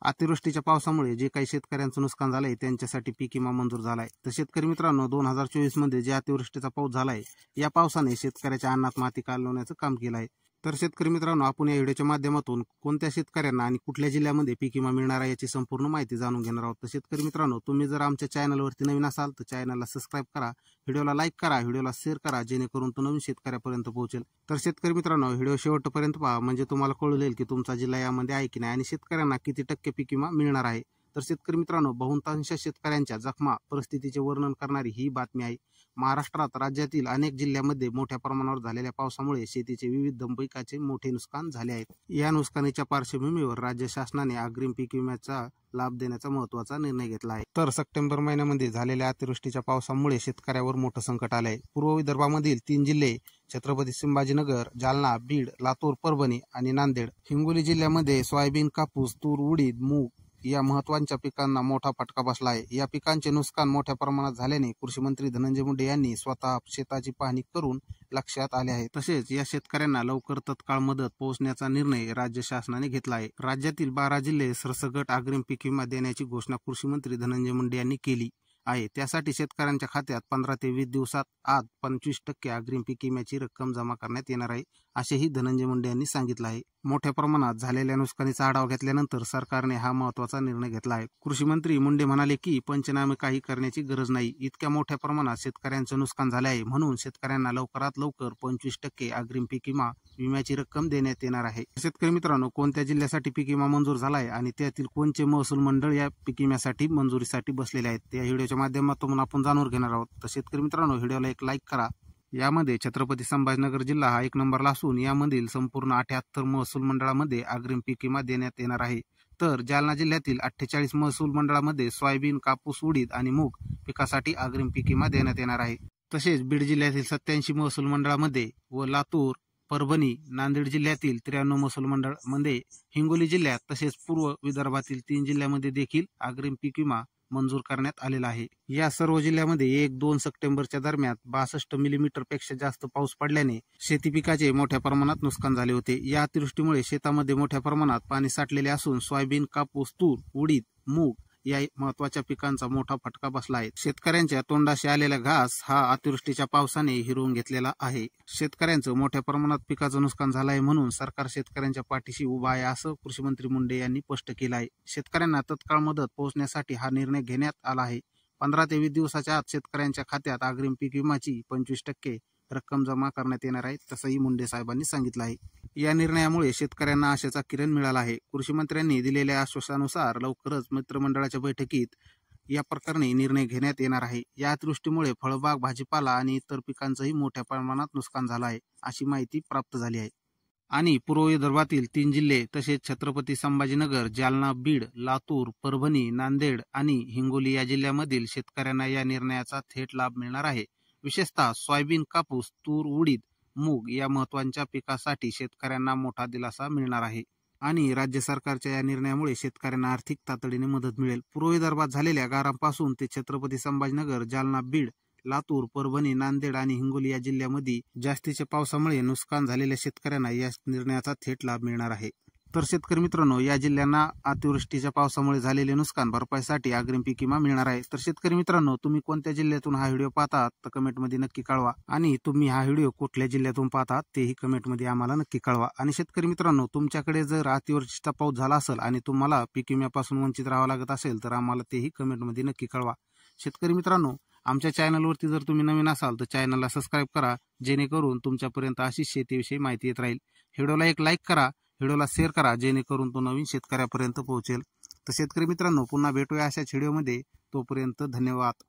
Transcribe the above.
अतिवृष्टीच्या पावसामुळे जे काही शेतकऱ्यांचं नुकसान झालंय त्यांच्यासाठी पीक विमा मंजूर झालाय। तर शेतकरी मित्रांनो, 2024 मध्ये जे अतिवृष्टीचा पाऊस झालाय या पावसाने शेतकऱ्याच्या अन्नात माती कालवण्याचं काम केलं आहे। तर शेतकरी मित्रांनो, आपण या व्हिडिओच्या माध्यमातून कोणत्या शेतकऱ्यांना आणि कुठल्या जिल्ह्यामध्ये पीक विमा मिळणार आहे याची संपूर्ण माहिती जाणून घेणार आहोत। तर शेतकरी मित्रांनो, तुम्ही जर आमच्या चॅनलवरती नवीन असाल तर चॅनलला सबस्क्राईब करा, व्हिडिओला लाईक करा, व्हिडिओला शेअर करा, जेणेकरून तो नवीन शेतकऱ्यापर्यंत पोहोचेल। तर शेतकरी मित्रांनो, व्हिडिओ शेवटपर्यंत पहा, म्हणजे तुम्हाला कळेल की तुमचा जिल्हा यामध्ये आहे की नाही आणि शेतकऱ्यांना किती टक्के पीक विमा मिळणार आहे। तर शेतकरी मित्रांनो, बहुतांश शेतकऱ्यांच्या जखमा परिस्थितीचे वर्णन करणारी ही बातमी आहे। महाराष्ट्रात राज्यातील अनेक जिल्ह्यांमध्ये मोठ्या प्रमाणावर झालेल्या पावसामुळे शेतीचे विविध पिकाचे मोठे नुकसान झाले आहे। या नुकसानीच्या पार्श्वभूमीवर राज्य शासनाने अग्रिम पीक विम्याचा लाभ देण्याचा महत्त्वाचा निर्णय घेतला आहे। तर सप्टेंबर महिन्यामध्ये झालेल्या अतिवृष्टीच्या पावसामुळे शेतकऱ्यावर मोठं संकट आले आहे। पूर्व विदर्भामधील 3 जिल्हे छत्रपती संभाजीनगर, जालना, बीड, लातूर, परभणी आणि नांदेड, हिंगोली जिल्ह्यामध्ये सोयाबीन, कापूस, तूर, उडीद, मूग या महत्त्वाच्या पिकांना मोठा फटका बसला आहे। या पिकांचे नुकसान मोठ्या प्रमाणात झाल्याने कृषी मंत्री धनंजय मुंडे यांनी स्वतः शेताची पाहणी करून लक्षात आले आहे। तसेच या शेतकऱ्यांना लवकर तत्काळ मदत पोहोचण्याचा निर्णय राज्य शासनाने घेतला आहे। राज्यातील 12 जिल्हे सरसकट अग्रिम पीक विमा देण्याची घोषणा कृषी मंत्री धनंजय मुंडे यांनी केली आहे। त्यासाठी शेतकऱ्यांच्या खात्यात 15 ते 20 दिवसात आत 25% अग्रिम पीक विम्याची रक्कम जमा करण्यात येणार आहे, असेही धनंजय मुंडे यांनी सांगितलं आहे। मोठ्या प्रमाणात झालेल्या नुकसानीचा आढावा घेतल्यानंतर सरकारने हा महत्त्वाचा निर्णय घेतला आहे। कृषी मंत्री मुंडे म्हणाले की पंचनामे काही करण्याची गरज नाही, इतक्या मोठ्या प्रमाणात शेतकऱ्यांचं नुकसान झाले आहे, म्हणून शेतकऱ्यांना लवकरात लवकर 25% अग्रिम पीक विम्याची रक्कम देण्यात येणार आहे। शेतकरी मित्रांनो, कोणत्या जिल्ह्यासाठी पीक विमा मंजूर झाला आहे आणि त्यातील कोणते महसूल मंडळ या पीक विम्यासाठी मंजुरीसाठी बसलेले आहेत त्या व्हिडिओच्या माध्यमातून आपण जाणून घेणार आहोत। तर शेतकरी मित्रांनो, व्हिडिओला एक लाईक करा। यामध्ये छत्रपती संभाजीनगर जिल्हा हा 1 नंबरला असून यामधील संपूर्ण 78 महसूल मंडळामध्ये अग्रिम पीक विमा देण्यात येणार आहे। तर जालना जिल्ह्यातील 48 महसूल मंडळामध्ये सोयाबीन, कापूस, उडीद आणि मूग पिकासाठी अग्रिम पीक विमा देण्यात येणार आहे। तसेच बीड जिल्ह्यातील 87 महसूल मंडळामध्ये व लातूर, परभणी, नांदेड जिल्ह्यातील 93 महसूल मंडळामध्ये, हिंगोली जिल्ह्यात तसेच पूर्व विदर्भातील 3 जिल्ह्यामध्ये देखील अग्रिम पीक विमा मंजूर करण्यात आलेला आहे। या सर्व जिल्ह्यामध्ये 1-2 सप्टेंबरच्या दरम्यान 62 मिलीमीटर पेक्षा जास्त पाऊस पडल्याने शेती पिकाचे मोठ्या प्रमाणात नुकसान झाले होते। या अतिवृष्टीमुळे शेतामध्ये मोठ्या प्रमाणात पाणी साठलेले असून सोयाबीन, कापूस, तूर, उडीद, मूग या महत्त्वाच्या पिकांचा मोठा फटका बसला आहे। शेतकऱ्यांच्या तोंडाशी आलेला घास हा अतिवृष्टीच्या पावसाने हिरवून घेतलेला आहे। शेतकऱ्यांचं मोठ्या प्रमाणात पिकाचं नुकसान झालं आहे, म्हणून सरकार शेतकऱ्यांच्या पाठीशी उभा आहे, असं कृषी मंत्री मुंडे यांनी स्पष्ट केलं आहे। शेतकऱ्यांना तत्काळ मदत पोहोचण्यासाठी हा निर्णय घेण्यात आला आहे। 15 ते 20 दिवसाच्या आत शेतकऱ्यांच्या खात्यात अग्रिम पीक विम्याची 25% रक्कम जमा करण्यात येणार आहे, तसंही मुंडे साहेबांनी सांगितलं आहे। या निर्णयामुळे शेतकऱ्यांना आशेचा किरण मिळाला आहे। कृषी मंत्र्यांनी दिलेल्या आश्वासनानुसार लवकरच मंत्रिमंडळाच्या बैठकीत या प्रकरणी निर्णय घेण्यात येणार आहे। या अतिवृष्टीमुळे फळबाग, भाजीपाला आणि इतर पिकांचंही मोठ्या प्रमाणात नुकसान झालं आहे, अशी माहिती प्राप्त झाली आहे। आणि पूर्व विदर्भातील 3 जिल्हे तसेच छत्रपती संभाजीनगर, जालना, बीड, लातूर, परभणी, नांदेड आणि हिंगोली या जिल्ह्यामधील शेतकऱ्यांना या निर्णयाचा थेट लाभ मिळणार आहे। विशेषतः सोयाबीन, कापूस, तूर, उडीद, मूग या महत्त्वाच्या पिकासाठी शेतकऱ्यांना मोठा दिलासा मिळणार आहे। आणि राज्य सरकारच्या या निर्णयामुळे शेतकऱ्यांना आर्थिक तातडीने मदत मिळेल। पूर्व विदर्भात झालेल्या गारांपासून ते छत्रपती संभाजीनगर, जालना, बीड, लातूर, परभणी, नांदेड आणि हिंगोली या जिल्ह्यामध्ये जास्तीच्या पावसामुळे नुकसान झालेल्या शेतकऱ्यांना या निर्णयाचा थेट लाभ मिळणार आहे। तर शेतकरी मित्रांनो, या जिल्ह्यांना अतिवृष्टीच्या पावसामुळे झालेले नुकसान भरपाईसाठी अग्रिम पीक विमा मिळणार आहे। तर शेतकरी मित्रांनो, तुम्ही कोणत्या जिल्ह्यातून हा व्हिडिओ पाहतात तर कमेंटमध्ये नक्की कळवा आणि तुम्ही हा व्हिडिओ कुठल्या जिल्ह्यातून पाहतात तेही कमेंटमध्ये आम्हाला नक्की कळवा। आणि शेतकरी मित्रांनो, तुमच्याकडे जर अतिवृष्टीचा पाऊस झाला असेल आणि तुम्हाला पीक विम्यापासून वंचित राहावं लागत असेल तर आम्हाला तेही कमेंटमध्ये नक्की कळवा। शेतकरी मित्रांनो, आमच्या चॅनलवरती जर तुम्ही नवीन असाल तर चॅनलला सबस्क्राईब करा, जेणेकरून तुमच्यापर्यंत अशीच शेतीविषयी माहिती येत राहील। व्हिडिओला एक लाईक करा, व्हिडिओला शेअर करा, जेणेकरून तो नवीन शेतकऱ्यापर्यंत पोहोचेल। तर शेतकरी मित्रांनो, पुन्हा भेटूया अशाच व्हिडिओमध्ये, तोपर्यंत धन्यवाद।